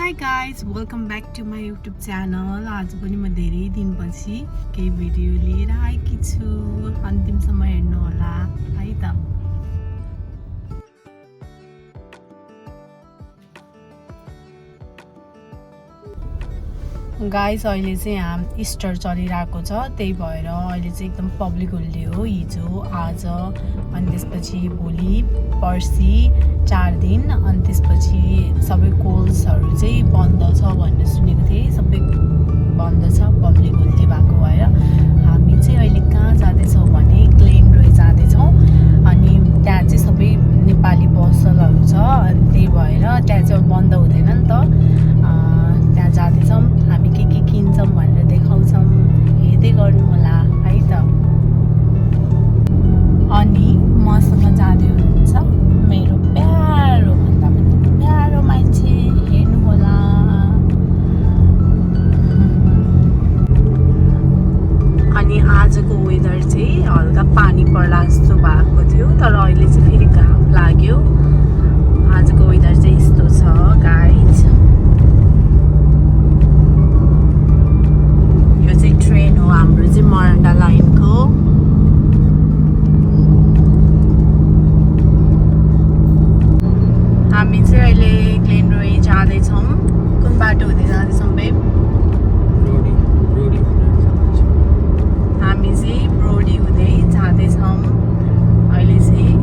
Hi guys, welcome back to my YouTube channel. आज पनि म धेरै दिनपछि केही भिडियो लिएर आएकी छु. अन्तिमसम्म हेर्नु होला है त. गाइस अहिले चाहिँ यहाँ इस्टर चलिरहेको छ, त्यही भएर अहिले चाहिँ एकदम पब्लिक होलिडे हो हिजो आज अनि त्यसपछि भोलि पर्सि 4 दिन अनि त्यसपछि सबै कोल्सहरू चाहिँ बन्द छ भन्ने सुनेको थिएँ. सबै बन्द छ पब्लिक होलिडे भएको भएर. हामी चाहिँ अहिले कहाँ जाँदैछौँ भने ग्लेनरोय जाँदैछौँ अनि त्यहाँ चाहिँ सबै नेपाली पसलहरू छ अनि त्यही भएर त्यहाँ चाहिँ बन्द हुँदैन नि त. त्यहाँ जाँदैछौँ हामी के किन्छौँ भनेर देखाउँछौँ, हेर्दै गर्नु होला है त. अनि मसँग जाँदै हुनुहुन्छ मेरो प्यारो भन्दा पनि प्यारो मान्छे, हेर्नु होला. अनि आजको वेदर चाहिँ हल्का पानी पर्ला जस्तो भएको थियो, तर अहिले चाहिँ फेरि घाम लाग्यो. आजको वेदर चाहिँ यस्तो छ गाइज. ट्रेन हो हाम्रो चाहिँ मरन्डा लाइनको. हामी चाहिँ अहिले ग्लेनरोय जाँदैछौँ. कुन बाटो हुँदै जाँदैछौँ बेब? हामी चाहिँ ब्रोडी हुँदै जाँदैछौँ अहिले चाहिँ.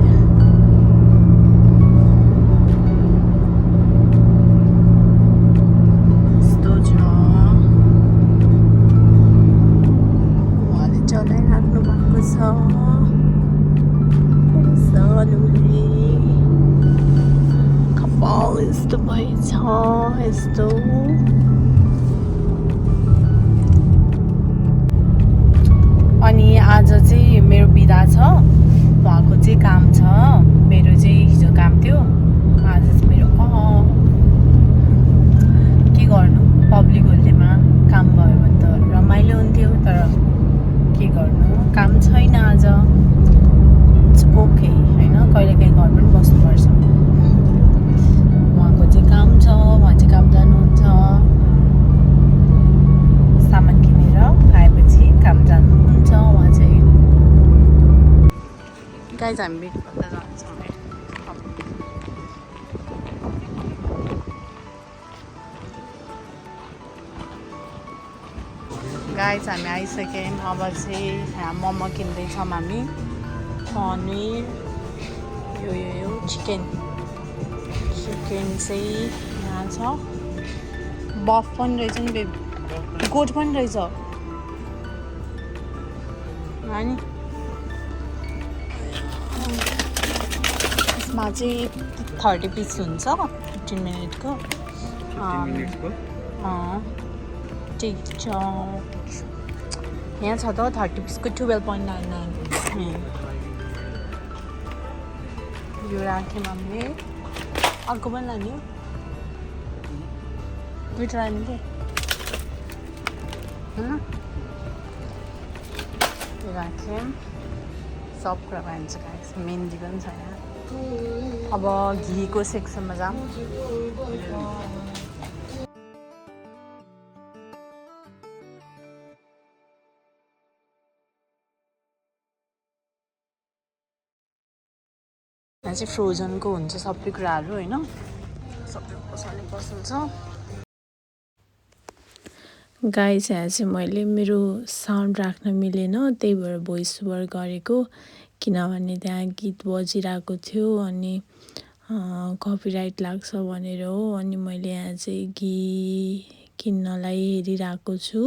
यस्तो भएछ यस्तो. अनि आज चाहिँ मेरो बिदा छ, उहाँको चाहिँ काम छ. मेरो चाहिँ हिजो काम थियो, आज चाहिँ मेरो के गर्नु, पब्लिक होलिडेमा काम भयो भने त रमाइलो हुन्थ्यो, तर के गर्नु काम छैन आज. इट्स ओके होइन, कहिलेकाहीँ घर पनि बस्नुपर्छ. उहाँको चाहिँ काम छ, उहाँ चाहिँ काम जानुहुन्छ. सामान किनेर आएपछि काम जानुहुन्छ उहाँ चाहिँ. गाइज हामी भेट गर्दा जान्छौँ. गाइज हामी आइसक्यौँ. अब चाहिँ यहाँ मोमो किन्दैछौँ हामी. पनिर यो चिकन चाहिँ यहाँ छ. बफ पनि रहेछ नि बेबी, गोठ पनि रहेछ अनि यसमा चाहिँ 30 पिस हुन्छ 15 मिनटको. ठिक छ, यहाँ छ त 30 पिसको 12.99. यो राख्यौँ हामीले. अर्को पनि लाने हो, दुइटा लाने के यो राख्यौँ. सब कुरा पाइन्छ गाइस. मेहन्दी पनि छ यहाँ. अब घीको सेक्सनमा जाऊँ. यहाँ चाहिँ फ्रोजनको हुन्छ सबै कुराहरू होइन, सबै पसल छ. गाइस यहाँ चाहिँ मैले मेरो साउन्ड राख्न मिलेन, त्यही भएर भोइस ओभर गरेको, किनभने त्यहाँ गीत बजिरहेको थियो अनि कपिराइट लाग्छ भनेर हो. अनि मैले यहाँ चाहिँ घी किन्नलाई हेरिरहेको छु.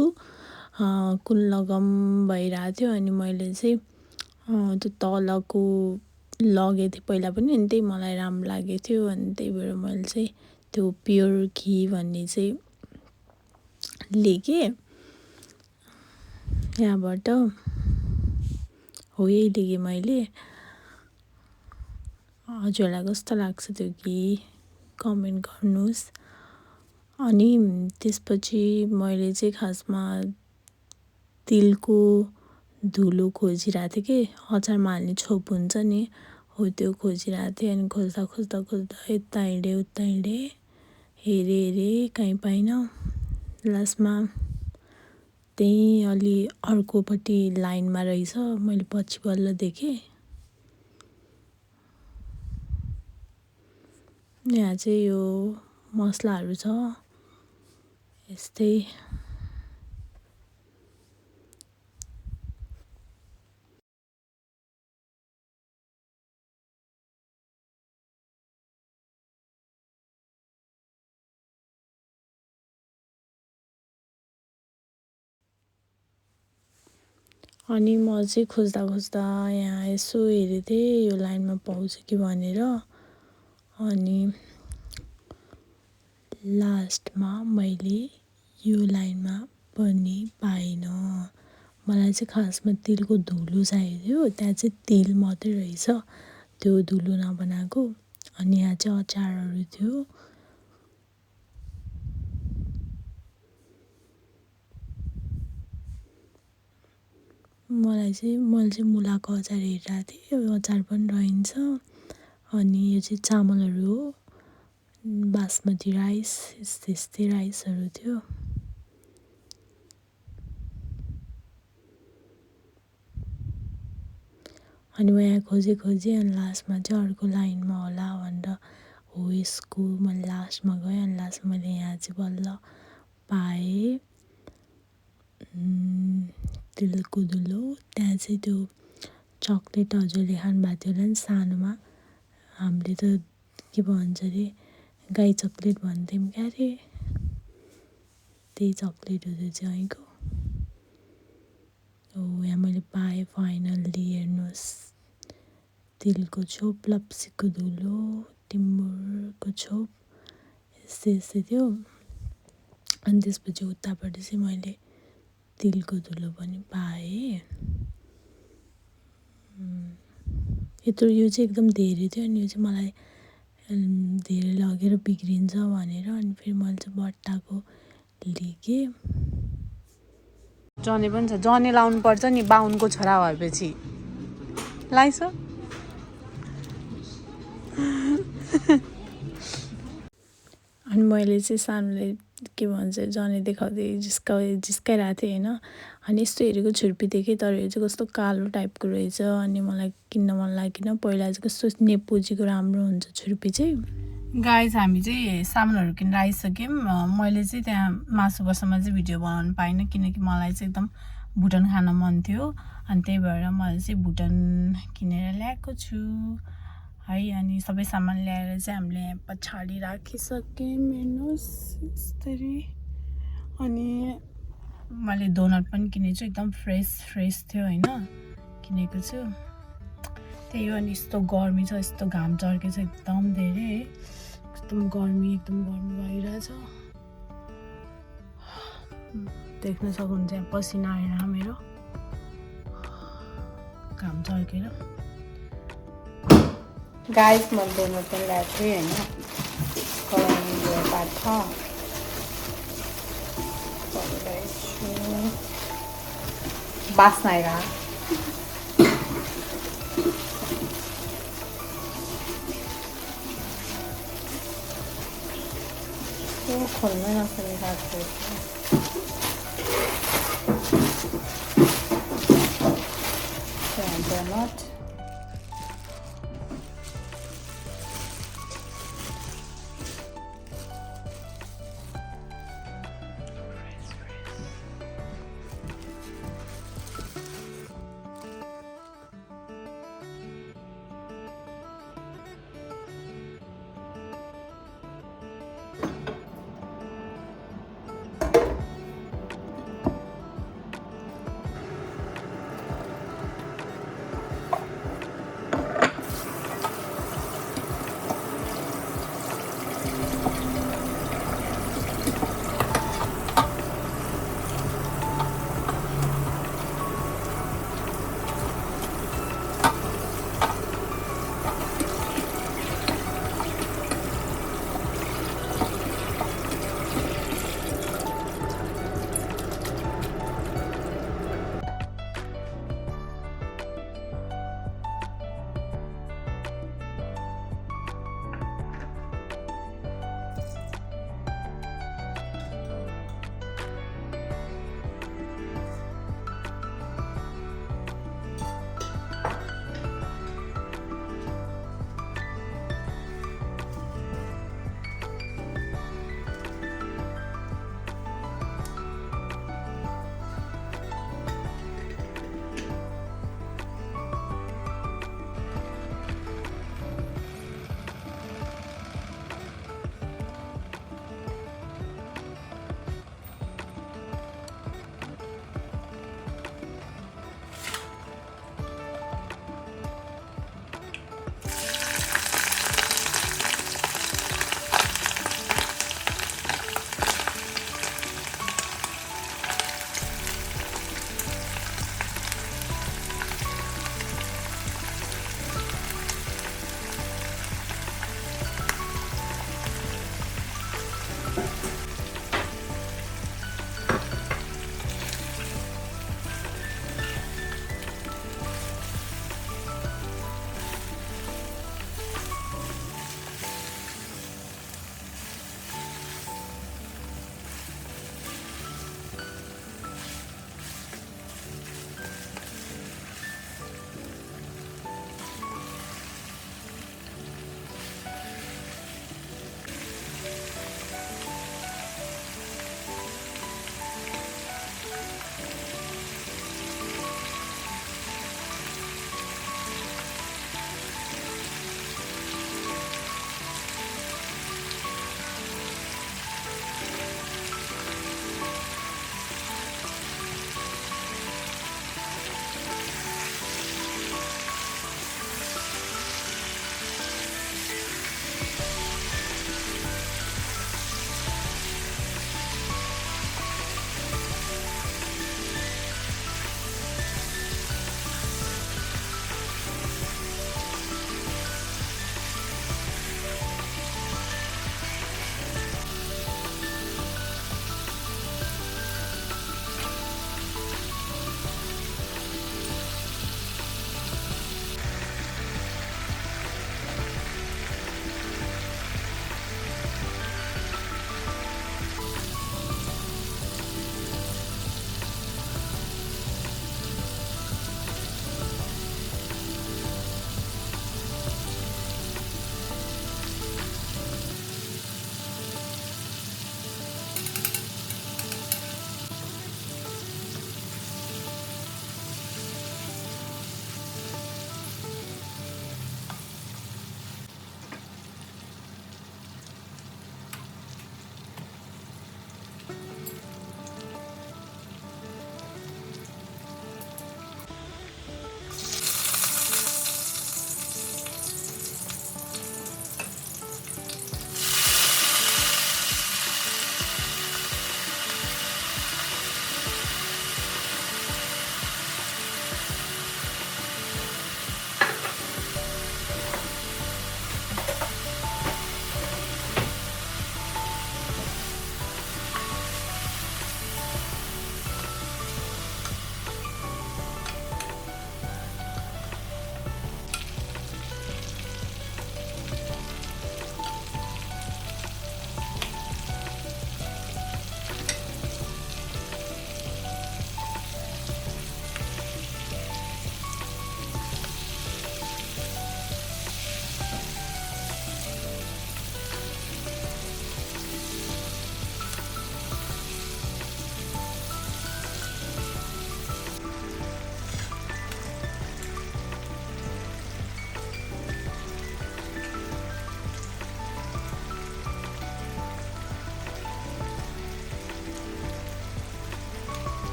कुन लगम भइरहेको थियो अनि मैले चाहिँ त्यो तलको लगेको थिएँ पहिला पनि, अनि त्यही मलाई राम्रो लागेको थियो. अनि त्यही भएर मैले चाहिँ त्यो प्योर घी भन्ने चाहिँ लिएँ यहाँबाट. हो यही लिएँ मैले. हजुरलाई कस्तो लाग्छ त्यो घी कमेन्ट गर्नुहोस्. अनि त्यसपछि मैले चाहिँ खासमा तिलको धुलो खोजिरहेको थिएँ कि अचारमा हाल्ने छोप हुन्छ नि, हो त्यो खोजिरहेको थिएँ. अनि खोज्दा यता हिँडेँ उता हिँडेँ हेरेँ कहीँ पाइनँ। लास्टमा त्यहीँ अलि अर्कोपट्टि लाइनमा रहेछ, मैले पछि बल्ल देखेँ। यहाँ चाहिँ यो मसलाहरू छ यस्तै। अनि म चाहिँ खोज्दा खोज्दा यहाँ यसो हेरेको थिएँ यो लाइनमा पाउँछ कि भनेर। अनि लास्टमा मैले यो लाइनमा पनि पाइनँ। मलाई चाहिँ खासमा तिलको धुलो चाहिएको थियो, त्यहाँ चाहिँ तिल मात्रै रहेछ, त्यो धुलो नबनाएको। अनि यहाँ चाहिँ अचारहरू थियो। मैले चाहिँ मुलाको अचार हेरेको थिएँ, यो अचार पनि रहन्छ। अनि यो चाहिँ चामलहरू हो, बासमती राइस, यस्तै राइसहरू थियो। अनि म यहाँ खोजेँ अनि लास्टमा चाहिँ अर्को लाइनमा होला भनेर हो यसको मैले लास्टमा गएँ। अनि लास्टमा मैले यहाँ चाहिँ बल्ल पाएँ तिलको धुलो। त्यहाँ चाहिँ त्यो चक्लेट हजुरले खानुभएको थियो होला नि सानोमा, हामीले त के भन्छ अरे गाई चक्लेट भन्थ्यौँ क्या अरे, त्यही चक्लेट हो त्यो चाहिँ ऐको हो। यहाँ मैले पाएँ फाइनल्ली, हेर्नुहोस् तिलको छोप, लप्सीको धुलो, टिमुरको छोप, यस्तै थियो। अनि त्यसपछि उतापट्टि चाहिँ मैले तिलको धुलो पनि पाएँ। यो चाहिँ एकदम धेरै थियो। अनि यो चाहिँ मलाई धेरै लगेर बिग्रिन्छ भनेर अनि फेरि मैले चाहिँ बट्टाको लिएँ। जने पनि छ, जने लाउनु पर्छ नि, बाहुनको छोरा भएपछि लाइस। अनि मैले चाहिँ सानोले के भन्छ जने देखाउँदै जिस्काइरहेको थिएँ होइन। अनि यस्तो हेरेको छुर्पी देखेँ, तर यो चाहिँ कस्तो कालो टाइपको रहेछ। अनि मलाई किन्न मन लागेन। पहिला चाहिँ कस्तो नेपुजीको राम्रो हुन्छ छुर्पी चाहिँ। गाइस हामी चाहिँ सामानहरू किनेर आइसक्यौँ। मैले चाहिँ त्यहाँ मासु बसमा चाहिँ भिडियो बनाउनु पाइनँ, किनकि मलाई चाहिँ एकदम भुटन खान मन थियो। अनि त्यही भएर मैले चाहिँ भुटन किनेर ल्याएको छु है। अनि सबै सामान ल्याएर चाहिँ हामीले यहाँ पछाडि राखिसक्यौँ, हेर्नुहोस् यसरी। अनि मैले डोनट पनि किनेको छु, एकदम फ्रेस थियो होइन, किनेको छु त्यही हो। अनि यस्तो गर्मी छ, यस्तो घाम चर्केछ एकदम धेरै, एकदम गर्मी भइरहेछ। देख्न सक्नुहुन्छ यहाँ पसिना आएर मेरो घाम चर्केर। गाइस म डोनट पनि ल्याएको थिएँ होइन, कराईको पार्छ बास्ना आएर खोल्नै नसक्ने खाएको डोनट।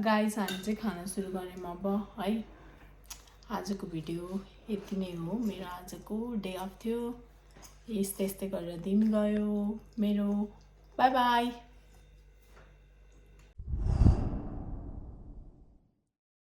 गाइस हामी चाहिँ खाना सुरु गऱ्यौँ अब है। आजको भिडियो यति नै हो। मेरो आजको डे अफ थियो। यस्तै यस्तै गरेर दिन गयो मेरो। By by.